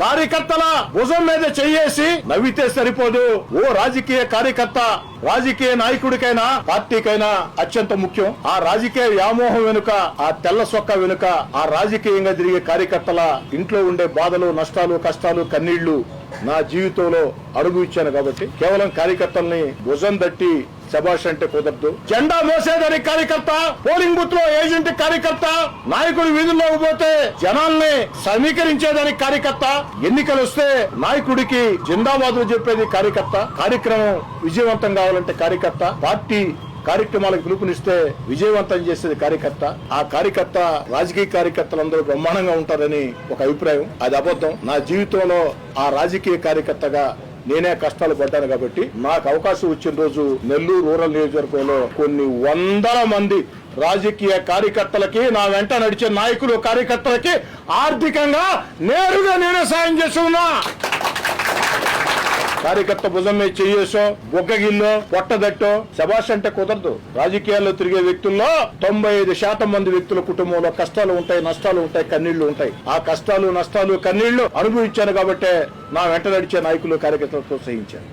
కార్యకర్తల భుజం మీద చెయ్యేసి నవ్వితే సరిపోదు. ఓ రాజకీయ కార్యకర్త, రాజకీయ నాయకుడికైనా పార్టీకైనా అత్యంత ముఖ్యం ఆ రాజకీయ వ్యామోహం వెనుక, ఆ తెల్ల సొక్క వెనుక, ఆ రాజకీయంగా తిరిగే కార్యకర్తల ఇంట్లో ఉండే బాధలు, నష్టాలు, కష్టాలు, కన్నీళ్లు నా జీవితంలో అనుభవించాను. కాబట్టి కేవలం కార్యకర్తల్ని భుజం తట్టి శభాష్ అంటే కుదరదు. జెండా మోసేదని కార్యకర్త, పోలింగ్ బూత్ లో ఏజెంట్ కార్యకర్త, నాయకుడు వీధుల్లోకి పోతే జనాల్ని సమీకరించేదానికి కార్యకర్త, ఎన్నికలు వస్తే నాయకుడికి జిందాబాదులు చెప్పేది కార్యకర్త, కార్యక్రమం విజయవంతం కావాలంటే కార్యకర్త, పార్టీ కార్యక్రమాలకు పిలుపునిస్తే విజయవంతం చేసేది కార్యకర్త. ఆ కార్యకర్త రాజకీయ కార్యకర్తలందరూ బ్రహ్మాండంగా ఉంటారని ఒక అభిప్రాయం. అది అబద్ధం. నా జీవితంలో ఆ రాజకీయ కార్యకర్తగా నేనే కష్టాలు పడ్డాను. కాబట్టి నాకు అవకాశం వచ్చిన రోజు నెల్లూరు రూరల్ నియోజకవర్గంలో కొన్ని వందల మంది రాజకీయ కార్యకర్తలకి, నా వెంట నడిచే నాయకులు కార్యకర్తలకి ఆర్థికంగా నేరుగా నేనే సాయం చేసి ఉన్నా. కార్యకర్త భుజం మీద చెయ్యేసో, బొగ్గగిల్లో, పొట్టదట్టో శభాష్ అంటే కుదరదు. రాజకీయాల్లో తిరిగే వ్యక్తుల్లో 95% మంది వ్యక్తుల కుటుంబంలో కష్టాలు ఉంటాయి, నష్టాలు ఉంటాయి, కన్నీళ్లు ఉంటాయి. ఆ కష్టాలు, నష్టాలు, కన్నీళ్లు అనుభవించాను కాబట్టే నా వెంట నడిచే నాయకులు కార్యకర్తలు ప్రోత్సహించాను.